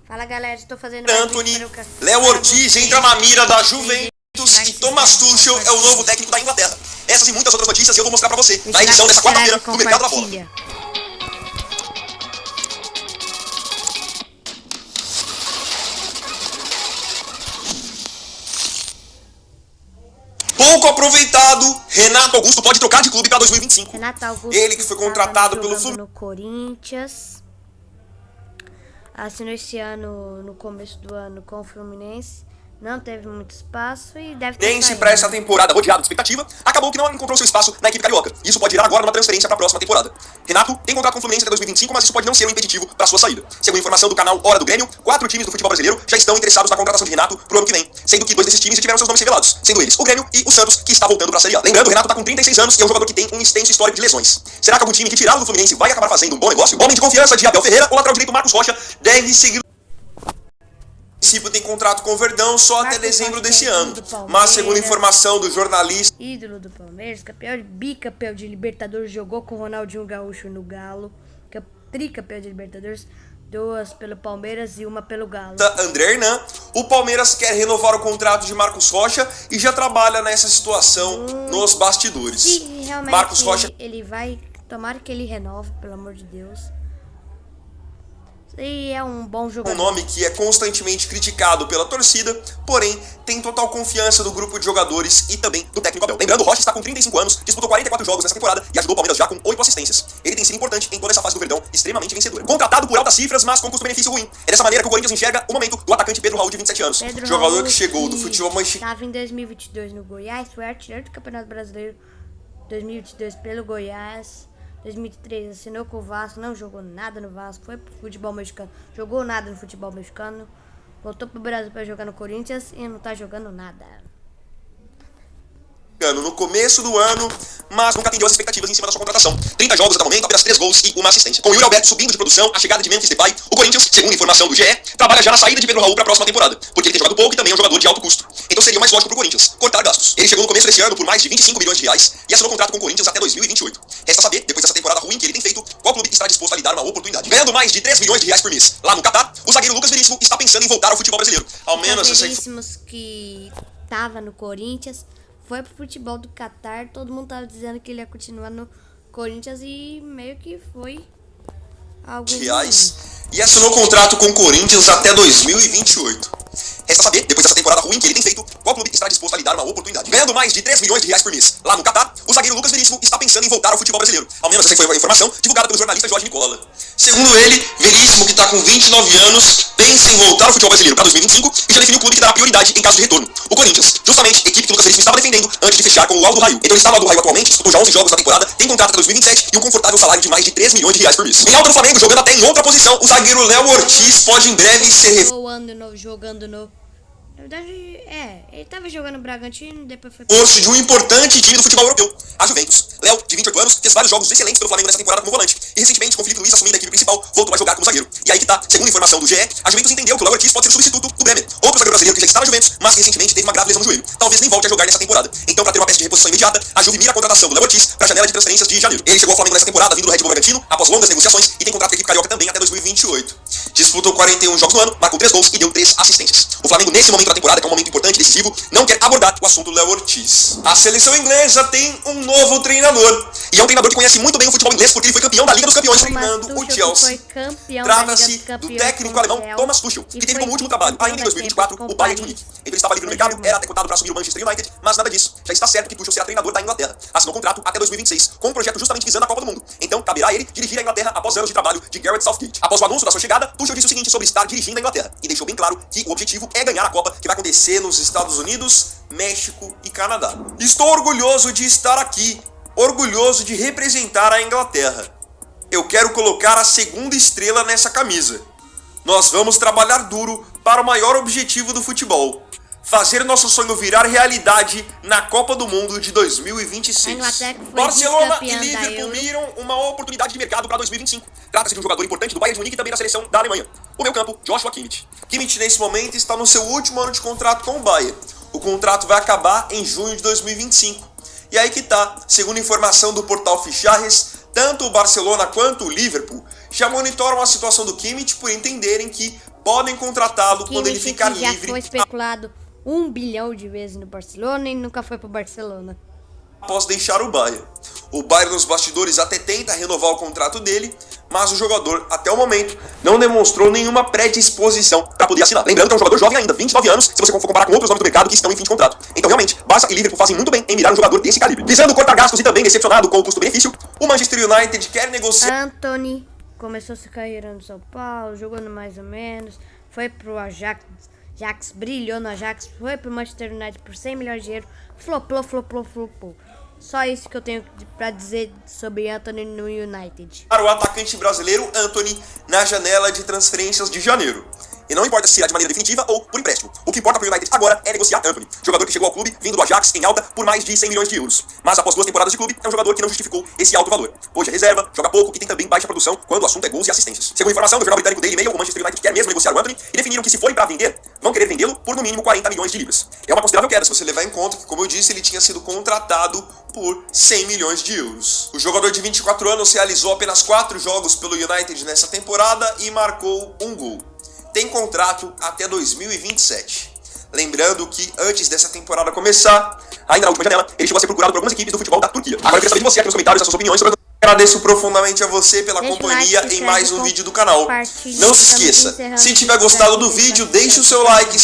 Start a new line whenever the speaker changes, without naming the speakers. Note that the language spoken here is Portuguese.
Fala galera, estou fazendo mais
Anthony, Léo Ortiz entra na mira da Juventus e Thomas Tuchel é o novo técnico da Inglaterra. Essas e muitas outras notícias eu vou mostrar pra você na edição dessa quarta-feira do Mercado da Bola. Pouco aproveitado, Renato Augusto pode trocar de clube para 2025.
Renato Augusto,
ele que foi contratado pelo
Fluminense no Corinthians. Assinou esse ano, no começo do ano, com o Fluminense. Não teve muito espaço e deve ter
saído. Para essa temporada rodeado de expectativa, acabou que não encontrou seu espaço na equipe carioca. Isso pode virar agora numa transferência para a próxima temporada. Renato tem contrato com o Fluminense até 2025, mas isso pode não ser um impeditivo para sua saída. Segundo informação do canal Hora do Grêmio, 4 times do futebol brasileiro já estão interessados na contratação de Renato pro ano que vem, sendo que 2 desses times já tiveram seus nomes revelados, sendo eles o Grêmio e o Santos, que está voltando para a Série A. Lembrando, o Renato tá com 36 anos e é um jogador que tem um extenso histórico de lesões. Será que algum time que tirá-lo do Fluminense vai acabar fazendo um bom negócio? O homem de confiança de Abel Ferreira, o lateral direito Marcos Rocha, deve seguir. O princípio tem contrato com o Verdão só até dezembro desse ano, mas segundo informação do jornalista,
ídolo do Palmeiras, bicampeão de Libertadores, jogou com o Ronaldinho Gaúcho no Galo, tricampeão de Libertadores, 2 pelo Palmeiras e 1 pelo Galo.
André Hernan, o Palmeiras quer renovar o contrato de Marcos Rocha e já trabalha nessa situação nos bastidores.
Se realmente
Marcos Rocha,
ele vai, tomara que ele renove, pelo amor de Deus. E é um bom jogador.
Um nome que é constantemente criticado pela torcida, porém tem total confiança do grupo de jogadores e também do técnico Abel. Lembrando, o Rocha está com 35 anos, disputou 44 jogos nessa temporada e ajudou o Palmeiras já com 8 assistências. Ele tem sido importante em toda essa fase do Verdão, extremamente vencedora. Contratado por altas cifras, mas com custo-benefício ruim. É dessa maneira que o Corinthians enxerga o momento do atacante Pedro Raul, de 27 anos. Jogador que chegou do futebol mexicano.
Estava em 2022 no Goiás, foi artilheiro do Campeonato Brasileiro 2022 pelo Goiás. 2003 assinou com o Vasco, não jogou nada no Vasco, foi pro futebol mexicano, jogou nada no futebol mexicano, voltou pro Brasil para jogar no Corinthians e não tá jogando nada.
No começo do ano, mas nunca atendeu as expectativas em cima da sua contratação. 30 jogos até o momento, apenas 3 gols e 1 assistência. Com o Yuri Alberto subindo de produção, a chegada de Memphis Depay, o Corinthians, segundo informação do GE, trabalha já na saída de Pedro Raul para a próxima temporada, porque ele tem jogado pouco e também é um jogador de alto custo. Então seria mais lógico pro Corinthians cortar gastos. Ele chegou no começo desse ano por mais de 25 milhões de reais e assinou contrato com o Corinthians até 2028. Resta saber, depois dessa temporada ruim que ele tem feito, qual clube está disposto a lhe dar uma oportunidade. Ganhando mais de 3 milhões de reais por mês lá no Catar, o zagueiro Lucas Veríssimo está pensando em voltar ao futebol brasileiro. Ao menos essa
Veríssimos que tava no Corinthians, foi pro futebol do Catar, todo mundo tava dizendo que ele ia continuar no Corinthians e meio que foi algo
reais e assinou contrato com o Corinthians até 2028. Resta saber, depois dessa temporada ruim que ele tem feito, qual clube está disposto a lhe dar uma oportunidade. Ganhando mais de 3 milhões de reais por mês lá no Catar, o zagueiro Lucas Veríssimo está pensando em voltar ao futebol brasileiro. Ao menos essa foi a informação divulgada pelo jornalista Jorge Nicola. Segundo ele, Veríssimo, que está com 29 anos, pensa em voltar ao futebol brasileiro para 2025 e já definiu o clube que dará prioridade em caso de retorno. O Corinthians, justamente, equipe que o Lucas Veríssimo estava defendendo antes de fechar com o Aldo Raio. Então ele está no Aldo Raio atualmente, disputou já 11 jogos na temporada, tem contrato até 2027 e um confortável salário de mais de 3 milhões de reais por mês. Em alta do Flamengo, jogando até em outra posição, o zagueiro Léo Ortiz pode em breve ser
jogando no... Na verdade, ele tava jogando no Bragantino, depois foi...
Hoje de um importante time do futebol europeu, a Juventus. Léo, de 28 anos, fez vários jogos excelentes pelo Flamengo nessa temporada como volante. E recentemente, com o Felipe Luiz assumindo a equipe principal, voltou a jogar como zagueiro. E aí que tá, segundo informação do GE, a Juventus entendeu que o Léo Ortiz pode ser o substituto do Bremer, outro zagueiro brasileiro que já está na Juventus, mas que recentemente teve uma grave lesão no joelho. Talvez nem volte a jogar nessa temporada. Então, para ter uma peça de reposição imediata, a Juve mira a contratação do Léo Ortiz para a janela de transferências de janeiro. Ele chegou ao Flamengo nessa temporada vindo do Red Bull Bragantino, após longas negociações, e tem contrato com a equipe carioca também até 2028. Disputou 41 jogos no ano, marcou 3 gols e deu 3 assistências. O Flamengo, nesse momento da temporada, que é um momento importante e decisivo, não quer abordar o assunto do Léo Ortiz. A seleção inglesa tem um novo treinador. E é um treinador que conhece muito bem o futebol inglês porque ele foi campeão da Liga dos Campeões, treinando o Chelsea. Trata-se do técnico alemão Thomas Tuchel, que teve como último trabalho, ainda em 2024, o Bayern de Munique. Então ele estava livre no mercado, era até cotado para assumir o Manchester United, mas nada disso. Já está certo que Tuchel será treinador da Inglaterra. Assinou contrato até 2026, com um projeto justamente visando a Copa do Mundo. Então caberá a ele dirigir a Inglaterra após anos de trabalho de Gareth Southgate. Após o anúncio da sua chegada, Tuchel disse o seguinte sobre estar dirigindo a Inglaterra, e deixou bem claro que o objetivo é ganhar a Copa, que vai acontecer nos Estados Unidos, México e Canadá. Estou orgulhoso de estar aqui, orgulhoso de representar a Inglaterra. Eu quero colocar a segunda estrela nessa camisa. Nós vamos trabalhar duro para o maior objetivo do futebol: fazer nosso sonho virar realidade na Copa do Mundo de 2026. Barcelona e Liverpool miram uma oportunidade de mercado para 2025. Trata-se de um jogador importante do Bayern de Munique e também da seleção da Alemanha. O meio-campo, Joshua Kimmich. Kimmich, nesse momento, está no seu último ano de contrato com o Bayern. O contrato vai acabar em junho de 2025. E aí que tá, segundo informação do portal Ficharres, tanto o Barcelona quanto o Liverpool já monitoram a situação do Kimmich por entenderem que podem contratá-lo quando ele
Kimmich,
ficar
que já
livre
foi especulado 1 bilhão de vezes no Barcelona e nunca foi pro Barcelona.
após deixar o Bayern. O Bayern nos bastidores até tenta renovar o contrato dele, mas o jogador, até o momento, não demonstrou nenhuma predisposição para poder assinar. Lembrando que é um jogador jovem ainda, 29 anos, se você for comparar com outros nomes do mercado que estão em fim de contrato. Então, realmente, Barça e Liverpool fazem muito bem em mirar um jogador desse calibre. Visando cortar gastos e também decepcionado com o custo-benefício, o Manchester United quer negociar...
Antony começou sua carreira no São Paulo, jogando mais ou menos, foi pro Ajax, brilhou no Ajax, foi pro Manchester United por 100 milhões de euros, flopou. Só isso que eu tenho pra dizer sobre Antony no United.
Para o atacante brasileiro Antony na janela de transferências de janeiro. E não importa se será de maneira definitiva ou por empréstimo. O que importa para o United agora é negociar Antony, jogador que chegou ao clube vindo do Ajax em alta por mais de 100 milhões de euros. Mas após 2 temporadas de clube, é um jogador que não justificou esse alto valor. Hoje é reserva, joga pouco e tem também baixa produção quando o assunto é gols e assistências. Segundo informação do jornal britânico Daily Mail, o Manchester United quer mesmo negociar o Antony e definiram que se forem para vender, vão querer vendê-lo por no mínimo 40 milhões de libras. É uma considerável queda, se você levar em conta que, como eu disse, ele tinha sido contratado por 100 milhões de euros. O jogador de 24 anos realizou apenas 4 jogos pelo United nessa temporada e marcou 1 gol. Tem contrato até 2027. Lembrando que antes dessa temporada começar, ainda na última janela, ele chegou a ser procurado por algumas equipes do futebol da Turquia. Agora eu queria saber de você aqui nos comentários as suas opiniões sobre... Agradeço profundamente a você pela companhia em mais um vídeo do canal. Não se esqueça, se tiver gostado do vídeo, deixe o seu like.